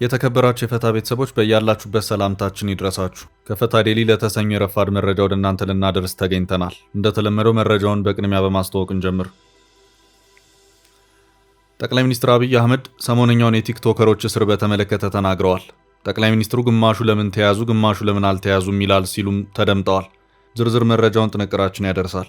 የተከበራችሁ የፈታ ቤተሰቦች በያላችሁበት ሰላምታችን ይድረሳችሁ። ከፈታ ዴሊ ለተሰኙ የረፋድ መረጃ ወደ እናንተ ልናደርስ ተገኝተናል። እንደተለመደው መረጃውን በቅድሚያ በማስተዋወቅ እንጀምር። ጠቅላይ ሚኒስትር አብይ አህመድ ሰሞነኛውን የቲክቶከሮች እስር በተመለከተ ተናግረዋል። ጠቅላይ ሚኒስትሩ ግማሹ ለምን ተያዙ፣ ግማሹ ለምን አልተያዙም ይላል ሲሉም ተደምጠዋል። ዝርዝር መረጃውን ጥንቅራችን ያደርሳል።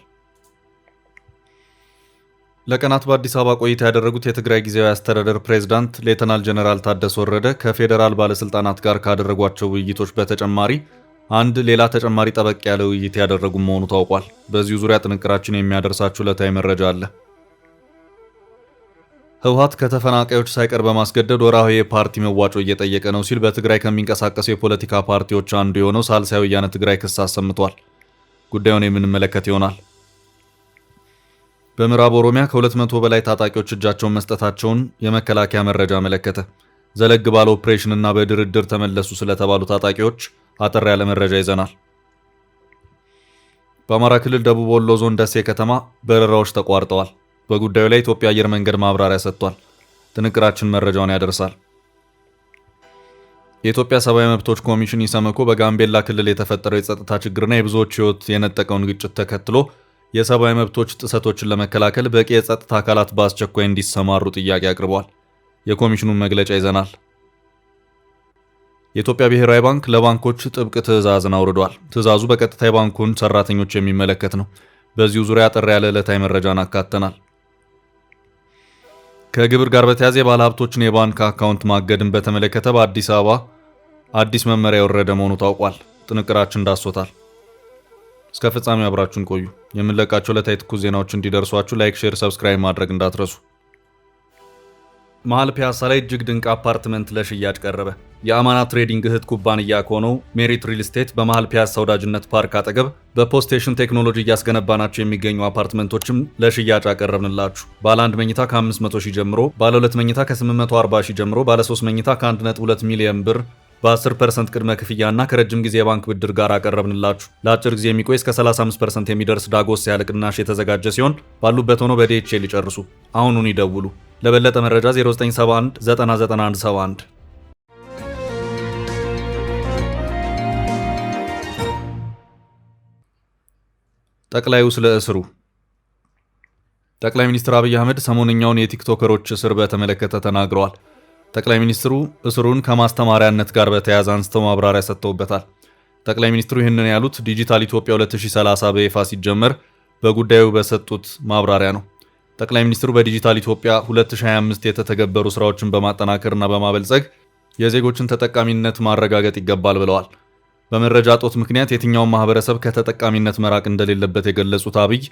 ለቀናት በአዲስ አበባ ቆይታ ያደረጉት የትግራይ ጊዜያዊ አስተዳደር ፕሬዝዳንት ሌተናል ጀነራል ታደሰ ወረደ ከፌዴራል ባለስልጣናት ጋር ካደረጓቸው ውይይቶች በተጨማሪ አንድ ሌላ ተጨማሪ ጠበቅ ያለ ውይይት ያደረጉ መሆኑ ታውቋል። በዚሁ ዙሪያ ጥንቅራችን የሚያደርሳችሁ ዕለታዊ መረጃ አለ። ህወሓት ከተፈናቃዮች ሳይቀር በማስገደድ ወርሃዊ የፓርቲ መዋጮ እየጠየቀ ነው ሲል በትግራይ ከሚንቀሳቀሱ የፖለቲካ ፓርቲዎች አንዱ የሆነው ሳልሳይ ወያነ ትግራይ ክስ አሰምቷል። ጉዳዩን የምንመለከት ይሆናል። በምዕራብ ኦሮሚያ ከ200 በላይ ታጣቂዎች እጃቸውን መስጠታቸውን የመከላከያ መረጃ አመለከተ። ዘለግ ባለ ኦፕሬሽንና በድርድር ተመለሱ ስለተባሉ ታጣቂዎች አጠር ያለ መረጃ ይዘናል። በአማራ ክልል ደቡብ ወሎ ዞን ደሴ ከተማ በረራዎች ተቋርጠዋል። በጉዳዩ ላይ ኢትዮጵያ አየር መንገድ ማብራሪያ ሰጥቷል። ጥንቅራችን መረጃውን ያደርሳል። የኢትዮጵያ ሰብአዊ መብቶች ኮሚሽን ኢሰመኮ በጋምቤላ ክልል የተፈጠረው የጸጥታ ችግርና የብዙዎች ሕይወት የነጠቀውን ግጭት ተከትሎ የሰብአዊ መብቶች ጥሰቶችን ለመከላከል በቂ የጸጥታ አካላት በአስቸኳይ እንዲሰማሩ ጥያቄ አቅርበዋል። የኮሚሽኑን መግለጫ ይዘናል። የኢትዮጵያ ብሔራዊ ባንክ ለባንኮች ጥብቅ ትዕዛዝን አውርዷል። ትዕዛዙ በቀጥታ የባንኩን ሰራተኞች የሚመለከት ነው። በዚሁ ዙሪያ አጠር ያለ ዕለታዊ መረጃን አካተናል። ከግብር ጋር በተያያዘ የባለ ሀብቶችን የባንክ አካውንት ማገድን በተመለከተ በአዲስ አበባ አዲስ መመሪያ የወረደ መሆኑ ታውቋል። ጥንቅራችን ዳሶታል። እስከ ፍጻሜው አብራችሁን ቆዩ። የምንለቃቸው ዕለታዊ ትኩስ ዜናዎች እንዲደርሷችሁ ላይክ፣ ሼር፣ ሰብስክራይብ ማድረግ እንዳትረሱ። መሃል ፒያሳ ላይ እጅግ ድንቅ አፓርትመንት ለሽያጭ ቀረበ። የአማና ትሬዲንግ እህት ኩባንያ ከሆነው ሜሪት ሪል ስቴት በመሃል ፒያሳ ወዳጅነት ፓርክ አጠገብ በፖስቴሽን ቴክኖሎጂ እያስገነባናቸው የሚገኙ አፓርትመንቶችም ለሽያጭ አቀረብንላችሁ። ባለ 1 መኝታ ከ500 ሺህ ጀምሮ፣ ባለ 2 መኝታ ከ840 ሺህ ጀምሮ፣ ባለ 3 መኝታ ከ1.2 ሚሊዮን ብር በ10% ቅድመ ክፍያና ከረጅም ጊዜ የባንክ ብድር ጋር አቀረብንላችሁ። ለአጭር ጊዜ የሚቆይ እስከ 35% የሚደርስ ዳጎስ ያለ ቅናሽ የተዘጋጀ ሲሆን ባሉበት ሆኖ በዲኤችኤል ይጨርሱ። አሁኑን ይደውሉ። ለበለጠ መረጃ 0971 99171። ጠቅላዩ ስለ እስሩ። ጠቅላይ ሚኒስትር አብይ አህመድ ሰሞነኛውን የቲክቶከሮች እስር በተመለከተ ተናግረዋል። ጠቅላይ ሚኒስትሩ እስሩን ከማስተማሪያነት ጋር በተያያዘ አንስተው ማብራሪያ ሰጥተውበታል። ጠቅላይ ሚኒስትሩ ይህንን ያሉት ዲጂታል ኢትዮጵያ 2030 በይፋ ሲጀመር በጉዳዩ በሰጡት ማብራሪያ ነው። ጠቅላይ ሚኒስትሩ በዲጂታል ኢትዮጵያ 2025 የተተገበሩ ስራዎችን በማጠናከርና በማበልጸግ የዜጎችን ተጠቃሚነት ማረጋገጥ ይገባል ብለዋል። በመረጃ እጦት ምክንያት የትኛውን ማህበረሰብ ከተጠቃሚነት መራቅ እንደሌለበት የገለጹት አብይ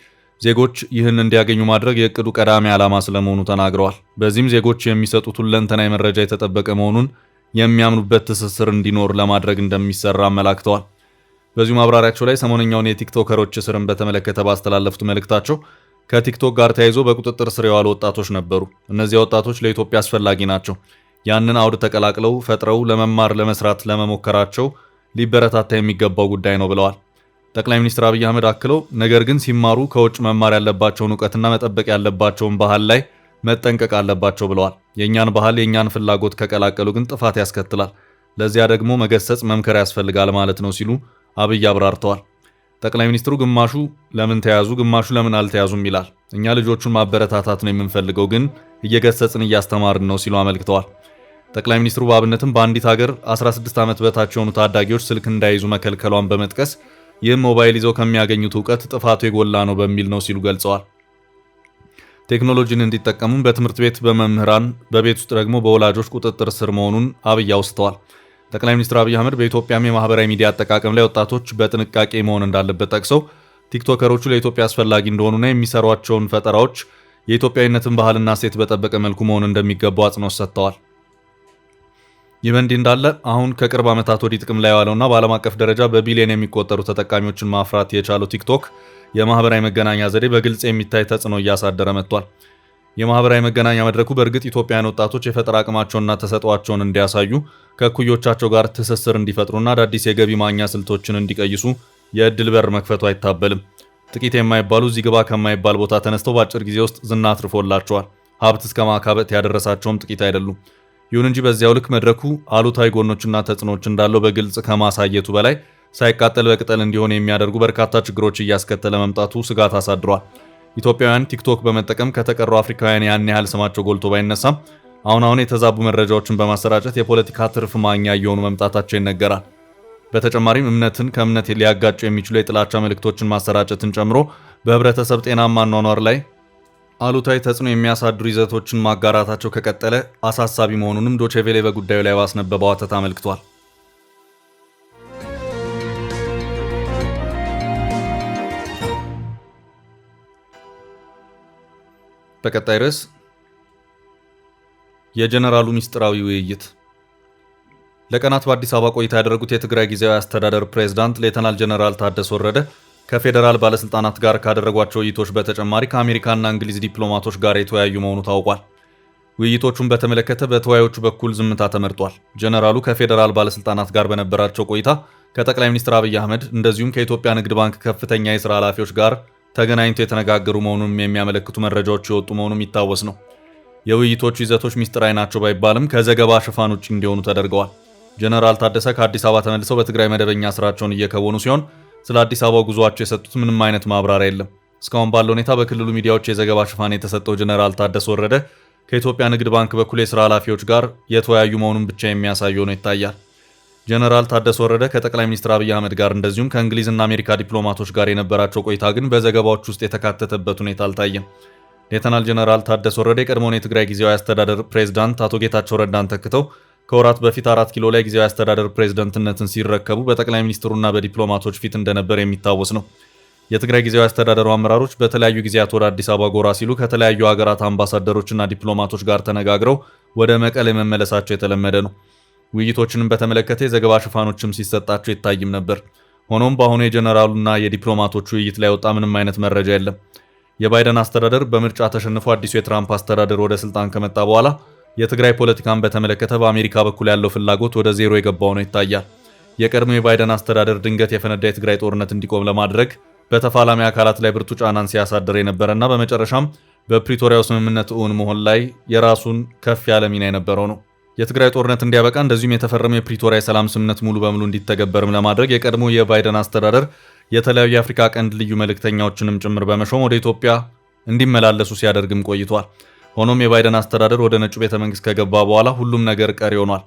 ዜጎች ይህን እንዲያገኙ ማድረግ የእቅዱ ቀዳሚ ዓላማ ስለመሆኑ ተናግረዋል። በዚህም ዜጎች የሚሰጡት ሁለንተናዊ መረጃ የተጠበቀ መሆኑን የሚያምኑበት ትስስር እንዲኖር ለማድረግ እንደሚሰራ አመላክተዋል። በዚሁ ማብራሪያቸው ላይ ሰሞነኛውን የቲክቶከሮች እስርን በተመለከተ ባስተላለፉት መልእክታቸው ከቲክቶክ ጋር ተያይዞ በቁጥጥር ስር የዋሉ ወጣቶች ነበሩ። እነዚያ ወጣቶች ለኢትዮጵያ አስፈላጊ ናቸው። ያንን አውድ ተቀላቅለው ፈጥረው ለመማር ለመስራት ለመሞከራቸው ሊበረታታ የሚገባው ጉዳይ ነው ብለዋል። ጠቅላይ ሚኒስትር አብይ አህመድ አክለው ነገር ግን ሲማሩ ከውጭ መማር ያለባቸውን እውቀትና መጠበቅ ያለባቸውን ባህል ላይ መጠንቀቅ አለባቸው ብለዋል። የእኛን ባህል የእኛን ፍላጎት ከቀላቀሉ ግን ጥፋት ያስከትላል። ለዚያ ደግሞ መገሰጽ መምከር ያስፈልጋል ማለት ነው ሲሉ አብይ አብራርተዋል። ጠቅላይ ሚኒስትሩ ግማሹ ለምን ተያዙ፣ ግማሹ ለምን አልተያዙም ይላል። እኛ ልጆቹን ማበረታታት ነው የምንፈልገው፣ ግን እየገሰጽን እያስተማርን ነው ሲሉ አመልክተዋል። ጠቅላይ ሚኒስትሩ በአብነትም በአንዲት ሀገር 16 ዓመት በታች የሆኑ ታዳጊዎች ስልክ እንዳይዙ መከልከሏን በመጥቀስ ይህም ሞባይል ይዘው ከሚያገኙት እውቀት ጥፋቱ የጎላ ነው በሚል ነው ሲሉ ገልጸዋል። ቴክኖሎጂን እንዲጠቀሙም በትምህርት ቤት በመምህራን በቤት ውስጥ ደግሞ በወላጆች ቁጥጥር ስር መሆኑን አብይ አውስተዋል። ጠቅላይ ሚኒስትር አብይ አህመድ በኢትዮጵያም የማህበራዊ ሚዲያ አጠቃቀም ላይ ወጣቶች በጥንቃቄ መሆን እንዳለበት ጠቅሰው ቲክቶከሮቹ ለኢትዮጵያ አስፈላጊ እንደሆኑና የሚሰሯቸውን ፈጠራዎች የኢትዮጵያዊነትን ባህልና እሴት በጠበቀ መልኩ መሆን እንደሚገባው አጽንኦት ሰጥተዋል። ይህ በእንዲህ እንዳለ አሁን ከቅርብ ዓመታት ወዲህ ጥቅም ላይ የዋለውና በዓለም አቀፍ ደረጃ በቢሊዮን የሚቆጠሩ ተጠቃሚዎችን ማፍራት የቻለው ቲክቶክ የማህበራዊ መገናኛ ዘዴ በግልጽ የሚታይ ተጽዕኖ እያሳደረ መጥቷል። የማህበራዊ መገናኛ መድረኩ በእርግጥ ኢትዮጵያውያን ወጣቶች የፈጠራ አቅማቸውንና ተሰጥኦአቸውን እንዲያሳዩ ከእኩዮቻቸው ጋር ትስስር እንዲፈጥሩና አዳዲስ የገቢ ማግኛ ስልቶችን እንዲቀይሱ የእድል በር መክፈቱ አይታበልም። ጥቂት የማይባሉ እዚህ ግባ ከማይባል ቦታ ተነስተው በአጭር ጊዜ ውስጥ ዝና አትርፎላቸዋል። ሀብት እስከ ማካበት ያደረሳቸውም ጥቂት አይደሉም። ይሁን እንጂ በዚያው ልክ መድረኩ አሉታዊ ጎኖችና ተጽዕኖች እንዳለው በግልጽ ከማሳየቱ በላይ ሳይቃጠል በቅጠል እንዲሆን የሚያደርጉ በርካታ ችግሮች እያስከተለ መምጣቱ ስጋት አሳድሯል። ኢትዮጵያውያን ቲክቶክ በመጠቀም ከተቀሩ አፍሪካውያን ያን ያህል ስማቸው ጎልቶ ባይነሳም አሁን የተዛቡ መረጃዎችን በማሰራጨት የፖለቲካ ትርፍ ማግኛ እየሆኑ መምጣታቸው ይነገራል። በተጨማሪም እምነትን ከእምነት ሊያጋጩ የሚችሉ የጥላቻ መልእክቶችን ማሰራጨትን ጨምሮ በህብረተሰብ ጤናማ አኗኗር ላይ አሉታዊ ተጽዕኖ የሚያሳድሩ ይዘቶችን ማጋራታቸው ከቀጠለ አሳሳቢ መሆኑንም ዶቼ ቬሌ በጉዳዩ ላይ ባስነበበው አተታ አመልክቷል። በቀጣይ ርዕስ የጀነራሉ ሚስጥራዊ ውይይት። ለቀናት በአዲስ አበባ ቆይታ ያደረጉት የትግራይ ጊዜያዊ አስተዳደር ፕሬዝዳንት ሌተናል ጀነራል ታደሰ ወረደ ከፌዴራል ባለስልጣናት ጋር ካደረጓቸው ውይይቶች በተጨማሪ ከአሜሪካና እንግሊዝ ዲፕሎማቶች ጋር የተወያዩ መሆኑ ታውቋል። ውይይቶቹን በተመለከተ በተወያዮቹ በኩል ዝምታ ተመርጧል። ጀነራሉ ከፌዴራል ባለስልጣናት ጋር በነበራቸው ቆይታ ከጠቅላይ ሚኒስትር አብይ አህመድ እንደዚሁም ከኢትዮጵያ ንግድ ባንክ ከፍተኛ የሥራ ኃላፊዎች ጋር ተገናኝተው የተነጋገሩ መሆኑንም የሚያመለክቱ መረጃዎች የወጡ መሆኑም ይታወስ ነው። የውይይቶቹ ይዘቶች ሚስጥራዊ ናቸው ባይባልም ከዘገባ ሽፋን ውጭ እንዲሆኑ ተደርገዋል። ጀነራል ታደሰ ከአዲስ አበባ ተመልሰው በትግራይ መደበኛ ስራቸውን እየከወኑ ሲሆን ስለ አዲስ አበባ ጉዟቸው የሰጡት ምንም አይነት ማብራሪያ የለም። እስካሁን ባለው ሁኔታ በክልሉ ሚዲያዎች የዘገባ ሽፋን የተሰጠው ጀነራል ታደሰ ወረደ ከኢትዮጵያ ንግድ ባንክ በኩል የሥራ ኃላፊዎች ጋር የተወያዩ መሆኑን ብቻ የሚያሳይ ሆኖ ይታያል። ጀነራል ታደሰ ወረደ ከጠቅላይ ሚኒስትር አብይ አህመድ ጋር እንደዚሁም ከእንግሊዝና አሜሪካ ዲፕሎማቶች ጋር የነበራቸው ቆይታ ግን በዘገባዎች ውስጥ የተካተተበት ሁኔታ አልታየም። ሌተናል ጀነራል ታደሰ ወረደ የቀድሞውን የትግራይ ጊዜያዊ አስተዳደር ፕሬዝዳንት አቶ ጌታቸው ረዳን ተክተው ከወራት በፊት 4 ኪሎ ላይ ጊዜያዊ አስተዳደር ፕሬዝዳንትነትን ሲረከቡ በጠቅላይ ሚኒስትሩና በዲፕሎማቶች ፊት እንደነበር የሚታወስ ነው። የትግራይ ጊዜያዊ አስተዳደሩ አመራሮች በተለያዩ ጊዜያት ወደ አዲስ አበባ ጎራ ሲሉ ከተለያዩ ሀገራት አምባሳደሮችና ዲፕሎማቶች ጋር ተነጋግረው ወደ መቀሌ መመለሳቸው የተለመደ ነው። ውይይቶችንም በተመለከተ የዘገባ ሽፋኖችም ሲሰጣቸው ይታይም ነበር። ሆኖም በአሁኑ የጀነራሉና የዲፕሎማቶቹ ውይይት ላይ ወጣ ምንም አይነት መረጃ የለም። የባይደን አስተዳደር በምርጫ ተሸንፎ አዲሱ የትራምፕ አስተዳደር ወደ ስልጣን ከመጣ በኋላ የትግራይ ፖለቲካን በተመለከተ በአሜሪካ በኩል ያለው ፍላጎት ወደ ዜሮ የገባው ነው ይታያል። የቀድሞ የባይደን አስተዳደር ድንገት የፈነዳ የትግራይ ጦርነት እንዲቆም ለማድረግ በተፋላሚ አካላት ላይ ብርቱ ጫናን ሲያሳድር የነበረና በመጨረሻም በፕሪቶሪያው ስምምነት እውን መሆን ላይ የራሱን ከፍ ያለ ሚና የነበረው ነው። የትግራይ ጦርነት እንዲያበቃ እንደዚሁም የተፈረመው የፕሪቶሪያ የሰላም ስምምነት ሙሉ በሙሉ እንዲተገበርም ለማድረግ የቀድሞ የባይደን አስተዳደር የተለያዩ የአፍሪካ ቀንድ ልዩ መልእክተኛዎችንም ጭምር በመሾም ወደ ኢትዮጵያ እንዲመላለሱ ሲያደርግም ቆይቷል። ሆኖም የባይደን አስተዳደር ወደ ነጩ ቤተ መንግስት ከገባ በኋላ ሁሉም ነገር ቀሪ ሆኗል።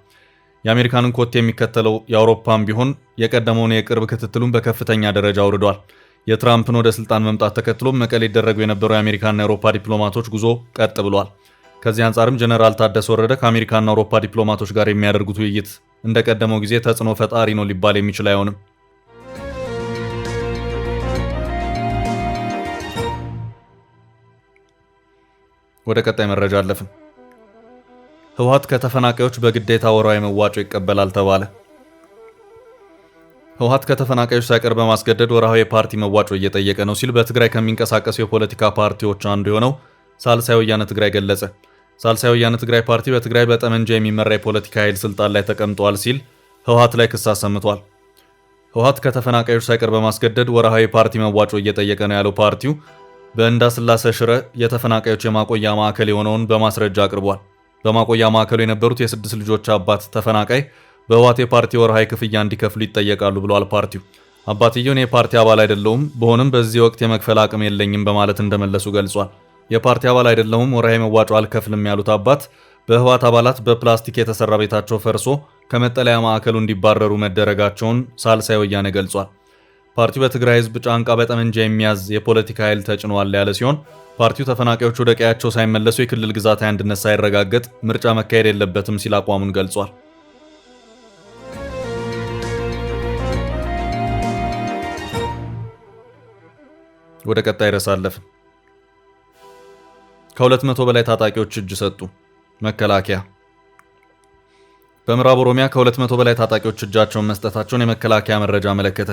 የአሜሪካንን ኮቴ የሚከተለው የአውሮፓም ቢሆን የቀደመውን የቅርብ ክትትሉን በከፍተኛ ደረጃ አውርዷል። የትራምፕን ወደ ስልጣን መምጣት ተከትሎም መቀሌ ይደረጉ የነበረው የአሜሪካና የአውሮፓ ዲፕሎማቶች ጉዞ ቀጥ ብሏል። ከዚህ አንጻርም ጀነራል ታደሰ ወረደ ከአሜሪካና አውሮፓ ዲፕሎማቶች ጋር የሚያደርጉት ውይይት እንደቀደመው ጊዜ ተጽዕኖ ፈጣሪ ነው ሊባል የሚችል አይሆንም። ወደ ቀጣይ መረጃ አለፍን። ህወሓት ከተፈናቃዮች በግዴታ ወርሃዊ መዋጮ ይቀበላል ተባለ። ህወሓት ከተፈናቃዮች ሳይቀር በማስገደድ ወርሃዊ የፓርቲ መዋጮ እየጠየቀ ነው ሲል በትግራይ ከሚንቀሳቀሱ የፖለቲካ ፓርቲዎች አንዱ የሆነው ሳልሳይ ወያነ ትግራይ ገለጸ። ሳልሳይ ወያነ ትግራይ ፓርቲ በትግራይ በጠመንጃ የሚመራ የፖለቲካ ኃይል ስልጣን ላይ ተቀምጧል ሲል ህወሓት ላይ ክስ አሰምቷል። ህወሓት ከተፈናቃዮች ሳይቀር በማስገደድ ወርሃዊ ፓርቲ መዋጮ እየጠየቀ ነው ያለው ፓርቲው በእንዳስላሴ ሽረ የተፈናቃዮች የማቆያ ማዕከል የሆነውን በማስረጃ አቅርቧል። በማቆያ ማዕከሉ የነበሩት የ6 ልጆች አባት ተፈናቃይ በህወሓት የፓርቲ ወርሃዊ ክፍያ እንዲከፍሉ ይጠየቃሉ ብሏል ፓርቲው። አባትየው የፓርቲ አባል አይደለሁም፣ በሆነም በዚህ ወቅት የመክፈል አቅም የለኝም በማለት እንደመለሱ ገልጿል። የፓርቲ አባል አይደለሁም፣ ወርሃዊ መዋጮ አልከፍልም ያሉት አባት በህወሓት አባላት በፕላስቲክ የተሰራ ቤታቸው ፈርሶ ከመጠለያ ማዕከሉ እንዲባረሩ መደረጋቸውን ሳልሳይ ወያነ ገልጿል። ፓርቲው በትግራይ ህዝብ ጫንቃ በጠመንጃ የሚያዝ የፖለቲካ ኃይል ተጭኗል ያለ ሲሆን ፓርቲው ተፈናቃዮች ወደ ቀያቸው ሳይመለሱ የክልል ግዛታዊ አንድነት ሳይረጋገጥ ምርጫ መካሄድ የለበትም ሲል አቋሙን ገልጿል። ወደ ቀጣይ ርዕስ አለፍን። ከ200 በላይ ታጣቂዎች እጅ ሰጡ። መከላከያ በምዕራብ ኦሮሚያ ከ200 በላይ ታጣቂዎች እጃቸውን መስጠታቸውን የመከላከያ መረጃ አመለከተ።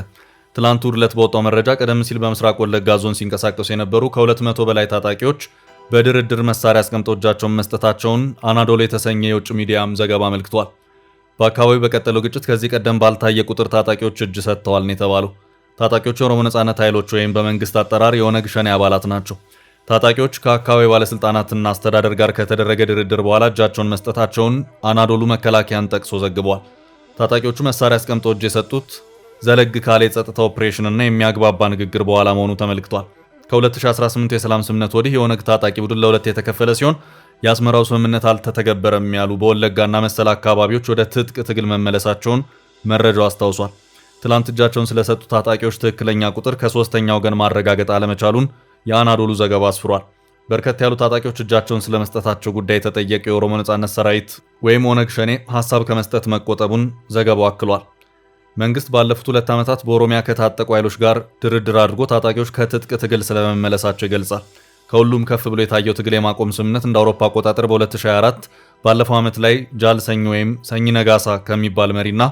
ትላንት ዕለት በወጣው መረጃ ቀደም ሲል በምስራቅ ወለጋ ዞን ሲንቀሳቀሱ የነበሩ ከ200 በላይ ታጣቂዎች በድርድር መሳሪያ አስቀምጠው እጃቸውን መስጠታቸውን አናዶሎ የተሰኘ የውጭ ሚዲያም ዘገባ አመልክቷል። በአካባቢው በቀጠለው ግጭት ከዚህ ቀደም ባልታየ ቁጥር ታጣቂዎች እጅ ሰጥተዋል ነው የተባለው። ታጣቂዎቹ የኦሮሞ ነጻነት ኃይሎች ወይም በመንግስት አጠራር የኦነግ ሸኔ አባላት ናቸው። ታጣቂዎች ከአካባቢው ባለስልጣናትና አስተዳደር ጋር ከተደረገ ድርድር በኋላ እጃቸውን መስጠታቸውን አናዶሉ መከላከያን ጠቅሶ ዘግቧል። ታጣቂዎቹ መሳሪያ አስቀምጠው እጅ የሰጡት ዘለግ ካለ የጸጥታ ኦፕሬሽንና የሚያግባባ ንግግር በኋላ መሆኑ ተመልክቷል። ከ2018 የሰላም ስምምነት ወዲህ የኦነግ ታጣቂ ቡድን ለሁለት የተከፈለ ሲሆን የአስመራው ስምምነት አልተተገበረም ያሉ በወለጋና መሰል አካባቢዎች ወደ ትጥቅ ትግል መመለሳቸውን መረጃው አስታውሷል። ትላንት እጃቸውን ስለሰጡ ታጣቂዎች ትክክለኛ ቁጥር ከሶስተኛ ወገን ማረጋገጥ አለመቻሉን የአናዶሉ ዘገባ አስፍሯል። በርከት ያሉ ታጣቂዎች እጃቸውን ስለመስጠታቸው ጉዳይ የተጠየቀው የኦሮሞ ነጻነት ሰራዊት ወይም ኦነግ ሸኔ ሐሳብ ከመስጠት መቆጠቡን ዘገባው አክሏል። መንግስት ባለፉት 2 ዓመታት በኦሮሚያ ከታጠቁ ኃይሎች ጋር ድርድር አድርጎ ታጣቂዎች ከትጥቅ ትግል ስለመመለሳቸው ይገልጻል። ከሁሉም ከፍ ብሎ የታየው ትግል የማቆም ስምምነት እንደ አውሮፓ አቆጣጠር በ2024 ባለፈው ዓመት ላይ ጃል ሰኝ ወይም ሰኝ ነጋሳ ከሚባል መሪና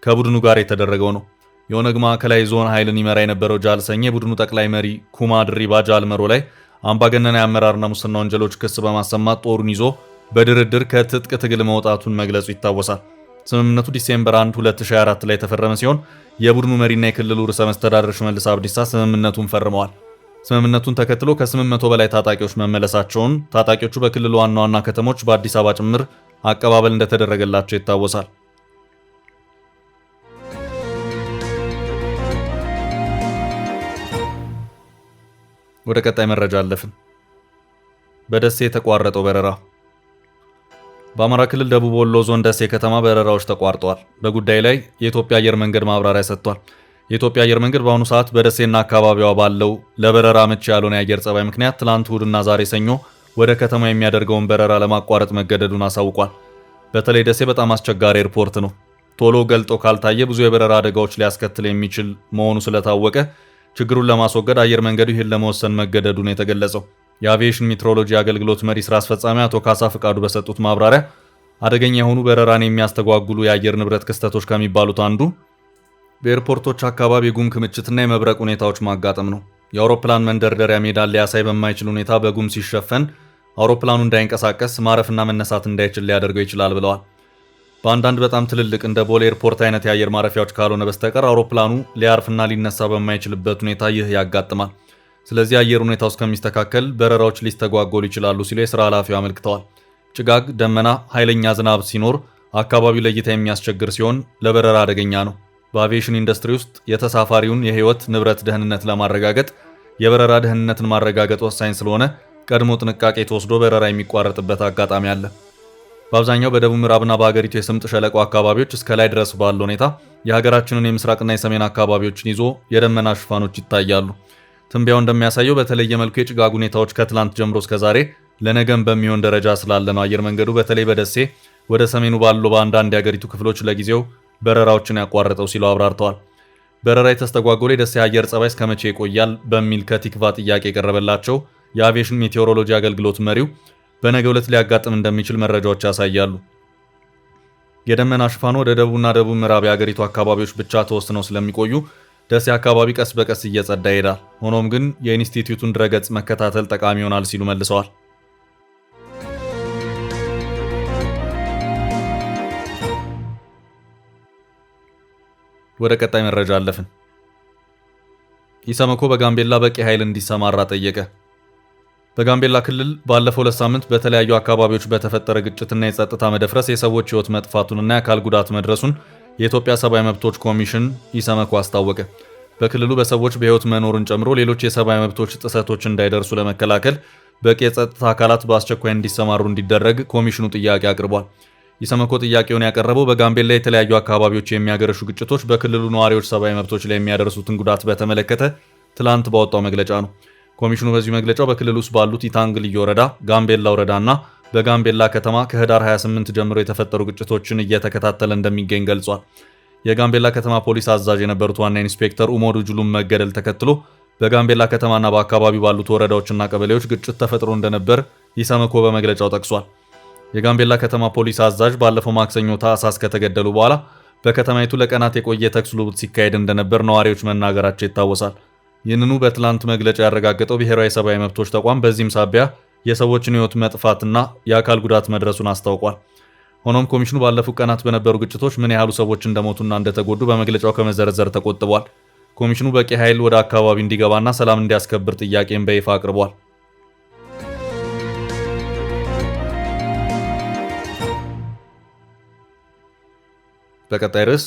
ከቡድኑ ጋር የተደረገው ነው። የኦነግ ማዕከላዊ ዞን ኃይልን ይመራ የነበረው ጃል ሰኝ የቡድኑ ጠቅላይ መሪ ኩማ ድሪባ ጃል መሮ ላይ አምባገነናዊ አመራርና ሙስና ወንጀሎች ክስ በማሰማት ጦሩን ይዞ በድርድር ከትጥቅ ትግል መውጣቱን መግለጹ ይታወሳል። ስምምነቱ ዲሴምበር 1 2024 ላይ የተፈረመ ሲሆን የቡድኑ መሪና የክልሉ ርዕሰ መስተዳድር ሽመልስ አብዲሳ ስምምነቱን ፈርመዋል። ስምምነቱን ተከትሎ ከ800 በላይ ታጣቂዎች መመለሳቸውን፣ ታጣቂዎቹ በክልሉ ዋና ዋና ከተሞች በአዲስ አበባ ጭምር አቀባበል እንደተደረገላቸው ይታወሳል። ወደ ቀጣይ መረጃ አለፍን። በደሴ የተቋረጠው በረራ። በአማራ ክልል ደቡብ ወሎ ዞን ደሴ ከተማ በረራዎች ተቋርጠዋል። በጉዳይ ላይ የኢትዮጵያ አየር መንገድ ማብራሪያ ሰጥቷል። የኢትዮጵያ አየር መንገድ በአሁኑ ሰዓት በደሴና አካባቢዋ ባለው ለበረራ ምቹ ያልሆነ የአየር ጸባይ ምክንያት ትላንት እሁድና ዛሬ ሰኞ ወደ ከተማ የሚያደርገውን በረራ ለማቋረጥ መገደዱን አሳውቋል። በተለይ ደሴ በጣም አስቸጋሪ ኤርፖርት ነው። ቶሎ ገልጦ ካልታየ ብዙ የበረራ አደጋዎች ሊያስከትል የሚችል መሆኑ ስለታወቀ ችግሩን ለማስወገድ አየር መንገዱ ይህን ለመወሰን መገደዱን የተገለጸው የአቪዬሽን ሜትሮሎጂ አገልግሎት መሪ ስራ አስፈጻሚ አቶ ካሳ ፍቃዱ በሰጡት ማብራሪያ አደገኛ የሆኑ በረራን የሚያስተጓጉሉ የአየር ንብረት ክስተቶች ከሚባሉት አንዱ በኤርፖርቶች አካባቢ የጉም ክምችትና የመብረቅ ሁኔታዎች ማጋጠም ነው። የአውሮፕላን መንደርደሪያ ሜዳን ሊያሳይ በማይችል ሁኔታ በጉም ሲሸፈን አውሮፕላኑ እንዳይንቀሳቀስ ማረፍና መነሳት እንዳይችል ሊያደርገው ይችላል ብለዋል። በአንዳንድ በጣም ትልልቅ እንደ ቦሌ ኤርፖርት አይነት የአየር ማረፊያዎች ካልሆነ በስተቀር አውሮፕላኑ ሊያርፍና ሊነሳ በማይችልበት ሁኔታ ይህ ያጋጥማል። ስለዚህ አየር ሁኔታው እስከሚስተካከል በረራዎች ሊስተጓጎሉ ይችላሉ ሲሉ የሥራ ኃላፊው አመልክተዋል። ጭጋግ፣ ደመና፣ ኃይለኛ ዝናብ ሲኖር አካባቢው ለእይታ የሚያስቸግር ሲሆን ለበረራ አደገኛ ነው። በአቪዬሽን ኢንዱስትሪ ውስጥ የተሳፋሪውን የህይወት ንብረት ደህንነት ለማረጋገጥ የበረራ ደህንነትን ማረጋገጥ ወሳኝ ስለሆነ ቀድሞ ጥንቃቄ ተወስዶ በረራ የሚቋረጥበት አጋጣሚ አለ። በአብዛኛው በደቡብ ምዕራብና በሀገሪቱ የስምጥ ሸለቆ አካባቢዎች እስከ ላይ ድረስ ባለው ሁኔታ የሀገራችንን የምስራቅና የሰሜን አካባቢዎችን ይዞ የደመና ሽፋኖች ይታያሉ። ትንበያው እንደሚያሳየው በተለየ መልኩ የጭጋግ ሁኔታዎች ከትላንት ጀምሮ እስከ ዛሬ ለነገም በሚሆን ደረጃ ስላለ ነው አየር መንገዱ በተለይ በደሴ ወደ ሰሜኑ ባሉ በአንዳንድ የሀገሪቱ ክፍሎች ለጊዜው በረራዎችን ያቋረጠው ሲሉ አብራርተዋል። በረራ የተስተጓጎለ የደሴ አየር ጸባይ እስከ መቼ ይቆያል በሚል ከቲክቫ ጥያቄ የቀረበላቸው የአቪዬሽን ሜቴዎሮሎጂ አገልግሎት መሪው በነገው ዕለት ሊያጋጥም እንደሚችል መረጃዎች ያሳያሉ። የደመና ሽፋኑ ወደ ደቡብና ደቡብ ምዕራብ የሀገሪቱ አካባቢዎች ብቻ ተወስነው ስለሚቆዩ ደሴ አካባቢ ቀስ በቀስ እየጸዳ ይሄዳል። ሆኖም ግን የኢንስቲትዩቱን ድረገጽ መከታተል ጠቃሚ ይሆናል ሲሉ መልሰዋል። ወደ ቀጣይ መረጃ አለፍን። ኢሰመኮ በጋምቤላ በቂ ኃይል እንዲሰማራ ጠየቀ። በጋምቤላ ክልል ባለፈው 2 ሳምንት በተለያዩ አካባቢዎች በተፈጠረ ግጭትና የጸጥታ መደፍረስ የሰዎች ሕይወት መጥፋቱንና የአካል ጉዳት መድረሱን የኢትዮጵያ ሰብአዊ መብቶች ኮሚሽን ኢሰመኮ አስታወቀ። በክልሉ በሰዎች በሕይወት መኖርን ጨምሮ ሌሎች የሰብአዊ መብቶች ጥሰቶች እንዳይደርሱ ለመከላከል በቂ የጸጥታ አካላት በአስቸኳይ እንዲሰማሩ እንዲደረግ ኮሚሽኑ ጥያቄ አቅርቧል። ኢሰመኮ ጥያቄውን ያቀረበው በጋምቤላ የተለያዩ አካባቢዎች የሚያገረሹ ግጭቶች በክልሉ ነዋሪዎች ሰብአዊ መብቶች ላይ የሚያደርሱትን ጉዳት በተመለከተ ትላንት ባወጣው መግለጫ ነው። ኮሚሽኑ በዚህ መግለጫው በክልሉ ውስጥ ባሉት ኢታንግ ልዩ ወረዳ፣ ጋምቤላ ወረዳና በጋምቤላ ከተማ ከህዳር 28 ጀምሮ የተፈጠሩ ግጭቶችን እየተከታተለ እንደሚገኝ ገልጿል። የጋምቤላ ከተማ ፖሊስ አዛዥ የነበሩት ዋና ኢንስፔክተር ኡሞዱ ጁሉም መገደል ተከትሎ በጋምቤላ ከተማና በአካባቢው ባሉት ወረዳዎችና ቀበሌዎች ግጭት ተፈጥሮ እንደነበር ኢሰመኮ በመግለጫው ጠቅሷል። የጋምቤላ ከተማ ፖሊስ አዛዥ ባለፈው ማክሰኞ ታህሳስ ከተገደሉ በኋላ በከተማይቱ ለቀናት የቆየ ተኩስ ልውውጥ ሲካሄድ እንደነበር ነዋሪዎች መናገራቸው ይታወሳል። ይህንኑ በትላንት መግለጫ ያረጋገጠው ብሔራዊ ሰብአዊ መብቶች ተቋም በዚህም ሳቢያ የሰዎችን ሕይወት መጥፋትና የአካል ጉዳት መድረሱን አስታውቋል። ሆኖም ኮሚሽኑ ባለፉት ቀናት በነበሩ ግጭቶች ምን ያህሉ ሰዎች እንደሞቱና እንደተጎዱ በመግለጫው ከመዘርዘር ተቆጥቧል። ኮሚሽኑ በቂ ኃይል ወደ አካባቢ እንዲገባና ሰላም እንዲያስከብር ጥያቄን በይፋ አቅርቧል። በቀጣይ ርዕስ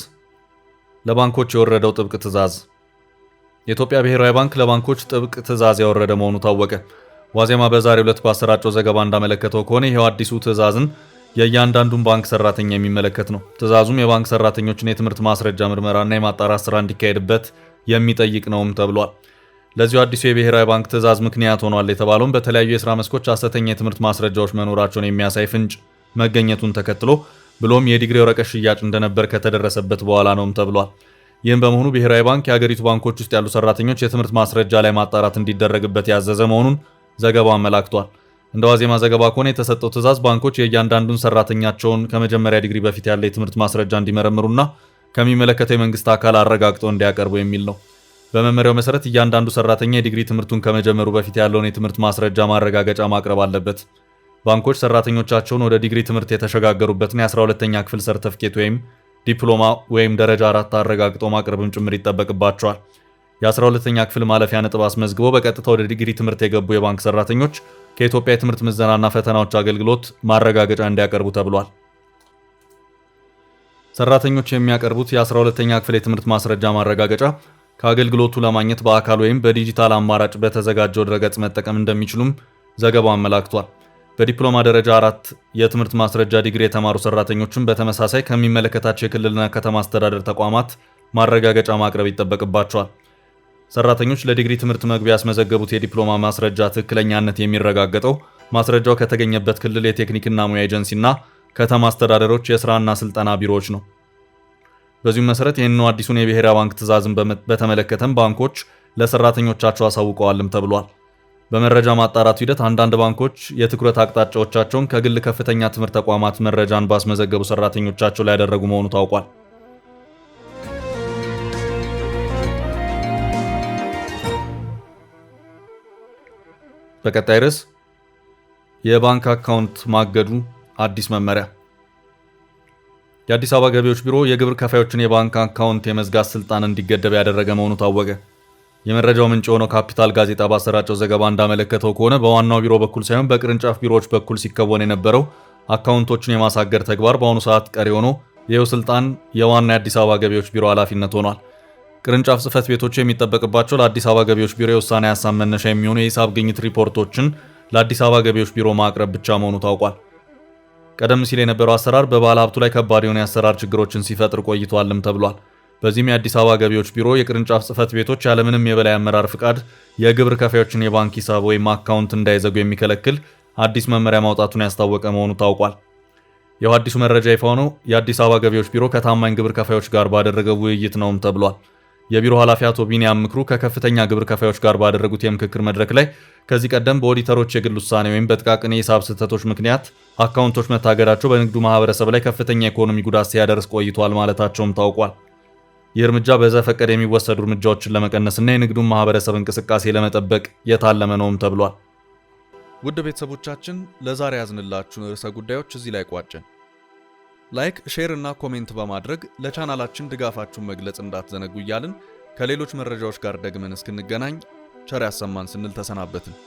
ለባንኮች የወረደው ጥብቅ ትዕዛዝ። የኢትዮጵያ ብሔራዊ ባንክ ለባንኮች ጥብቅ ትዕዛዝ ያወረደ መሆኑ ታወቀ። ዋዜማ በዛሬው ዕለት ባሰራጨው ዘገባ እንዳመለከተው ከሆነ ይሄው አዲሱ ትዕዛዝን የእያንዳንዱን ባንክ ሰራተኛ የሚመለከት ነው። ትዕዛዙም የባንክ ሰራተኞችን የትምህርት ማስረጃ ምርመራና የማጣራት ስራ እንዲካሄድበት የሚጠይቅ ነውም ተብሏል። ለዚሁ አዲሱ የብሔራዊ ባንክ ትዕዛዝ ምክንያት ሆኗል የተባለውም በተለያዩ የሥራ መስኮች ሐሰተኛ የትምህርት ማስረጃዎች መኖራቸውን የሚያሳይ ፍንጭ መገኘቱን ተከትሎ ብሎም የዲግሪ ወረቀት ሽያጭ እንደነበር ከተደረሰበት በኋላ ነውም ተብሏል። ይህም በመሆኑ ብሔራዊ ባንክ የሀገሪቱ ባንኮች ውስጥ ያሉ ሰራተኞች የትምህርት ማስረጃ ላይ ማጣራት እንዲደረግበት ያዘዘ መሆኑን ዘገባው አመላክቷል። እንደ ዋዜማ ዘገባ ከሆነ የተሰጠው ትዕዛዝ ባንኮች የእያንዳንዱን ሰራተኛቸውን ከመጀመሪያ ዲግሪ በፊት ያለ የትምህርት ማስረጃ እንዲመረምሩና ከሚመለከተው የመንግስት አካል አረጋግጠው እንዲያቀርቡ የሚል ነው። በመመሪያው መሰረት እያንዳንዱ ሰራተኛ የዲግሪ ትምህርቱን ከመጀመሩ በፊት ያለውን የትምህርት ማስረጃ ማረጋገጫ ማቅረብ አለበት። ባንኮች ሰራተኞቻቸውን ወደ ዲግሪ ትምህርት የተሸጋገሩበትን የ12ኛ ክፍል ሰርተፍኬት ወይም ዲፕሎማ ወይም ደረጃ 4 አረጋግጦ ማቅረብም ጭምር ይጠበቅባቸዋል። የ12ኛ ክፍል ማለፊያ ነጥብ አስመዝግበው በቀጥታ ወደ ዲግሪ ትምህርት የገቡ የባንክ ሰራተኞች ከኢትዮጵያ የትምህርት ምዘናና ፈተናዎች አገልግሎት ማረጋገጫ እንዲያቀርቡ ተብሏል። ሰራተኞች የሚያቀርቡት የ12ኛ ክፍል የትምህርት ማስረጃ ማረጋገጫ ከአገልግሎቱ ለማግኘት በአካል ወይም በዲጂታል አማራጭ በተዘጋጀው ድረገጽ መጠቀም እንደሚችሉም ዘገባው አመላክቷል። በዲፕሎማ ደረጃ 4 የትምህርት ማስረጃ ዲግሪ የተማሩ ሰራተኞችም በተመሳሳይ ከሚመለከታቸው የክልልና ከተማ አስተዳደር ተቋማት ማረጋገጫ ማቅረብ ይጠበቅባቸዋል። ሰራተኞች ለዲግሪ ትምህርት መግቢያ ያስመዘገቡት የዲፕሎማ ማስረጃ ትክክለኛነት የሚረጋገጠው ማስረጃው ከተገኘበት ክልል የቴክኒክና ሙያ ኤጀንሲና ከተማ አስተዳደሮች የስራና ስልጠና ቢሮዎች ነው። በዚሁም መሰረት ይህንኑ አዲሱን የብሔራዊ ባንክ ትዕዛዝን በተመለከተም ባንኮች ለሰራተኞቻቸው አሳውቀዋልም ተብሏል። በመረጃ ማጣራቱ ሂደት አንዳንድ ባንኮች የትኩረት አቅጣጫዎቻቸውን ከግል ከፍተኛ ትምህርት ተቋማት መረጃን ባስመዘገቡ ሰራተኞቻቸው ላይ ያደረጉ መሆኑ ታውቋል። በቀጣይ ርዕስ የባንክ አካውንት ማገዱ አዲስ መመሪያ። የአዲስ አበባ ገቢዎች ቢሮ የግብር ከፋዮችን የባንክ አካውንት የመዝጋት ስልጣን እንዲገደብ ያደረገ መሆኑ ታወቀ። የመረጃው ምንጭ የሆነው ካፒታል ጋዜጣ ባሰራጨው ዘገባ እንዳመለከተው ከሆነ በዋናው ቢሮ በኩል ሳይሆን በቅርንጫፍ ቢሮዎች በኩል ሲከወን የነበረው አካውንቶችን የማሳገድ ተግባር በአሁኑ ሰዓት ቀሪ ሆኖ ይህው ስልጣን የዋና የአዲስ አበባ ገቢዎች ቢሮ ኃላፊነት ሆኗል። ቅርንጫፍ ጽህፈት ቤቶች የሚጠበቅባቸው ለአዲስ አበባ ገቢዎች ቢሮ የውሳኔ ሀሳብ መነሻ የሚሆኑ የሂሳብ ግኝት ሪፖርቶችን ለአዲስ አበባ ገቢዎች ቢሮ ማቅረብ ብቻ መሆኑ ታውቋል። ቀደም ሲል የነበረው አሰራር በባለ ሀብቱ ላይ ከባድ የሆነ የአሰራር ችግሮችን ሲፈጥር ቆይቷልም ተብሏል። በዚህም የአዲስ አበባ ገቢዎች ቢሮ የቅርንጫፍ ጽህፈት ቤቶች ያለምንም የበላይ አመራር ፍቃድ የግብር ከፋዮችን የባንክ ሂሳብ ወይም አካውንት እንዳይዘጉ የሚከለክል አዲስ መመሪያ ማውጣቱን ያስታወቀ መሆኑ ታውቋል። ይህ አዲሱ መረጃ ይፋ ሆነው የአዲስ አበባ ገቢዎች ቢሮ ከታማኝ ግብር ከፋዮች ጋር ባደረገው ውይይት ነውም ተብሏል። የቢሮ ኃላፊ አቶ ቢኒያም ምክሩ ከከፍተኛ ግብር ከፋዮች ጋር ባደረጉት የምክክር መድረክ ላይ ከዚህ ቀደም በኦዲተሮች የግል ውሳኔ ወይም በጥቃቅን የሂሳብ ስህተቶች ምክንያት አካውንቶች መታገዳቸው በንግዱ ማህበረሰብ ላይ ከፍተኛ ኢኮኖሚ ጉዳት ሲያደርስ ቆይቷል ማለታቸውም ታውቋል። ይህ እርምጃ በዘፈቀደ የሚወሰዱ እርምጃዎችን ለመቀነስና የንግዱን ማህበረሰብ እንቅስቃሴ ለመጠበቅ የታለመ ነውም ተብሏል። ውድ ቤተሰቦቻችን ለዛሬ ያዝንላችሁን ርዕሰ ጉዳዮች እዚህ ላይ ቋጨን። ላይክ፣ ሼር እና ኮሜንት በማድረግ ለቻናላችን ድጋፋችሁን መግለጽ እንዳትዘነጉ እያልን ከሌሎች መረጃዎች ጋር ደግመን እስክንገናኝ ቸር ያሰማን ስንል ተሰናበትን።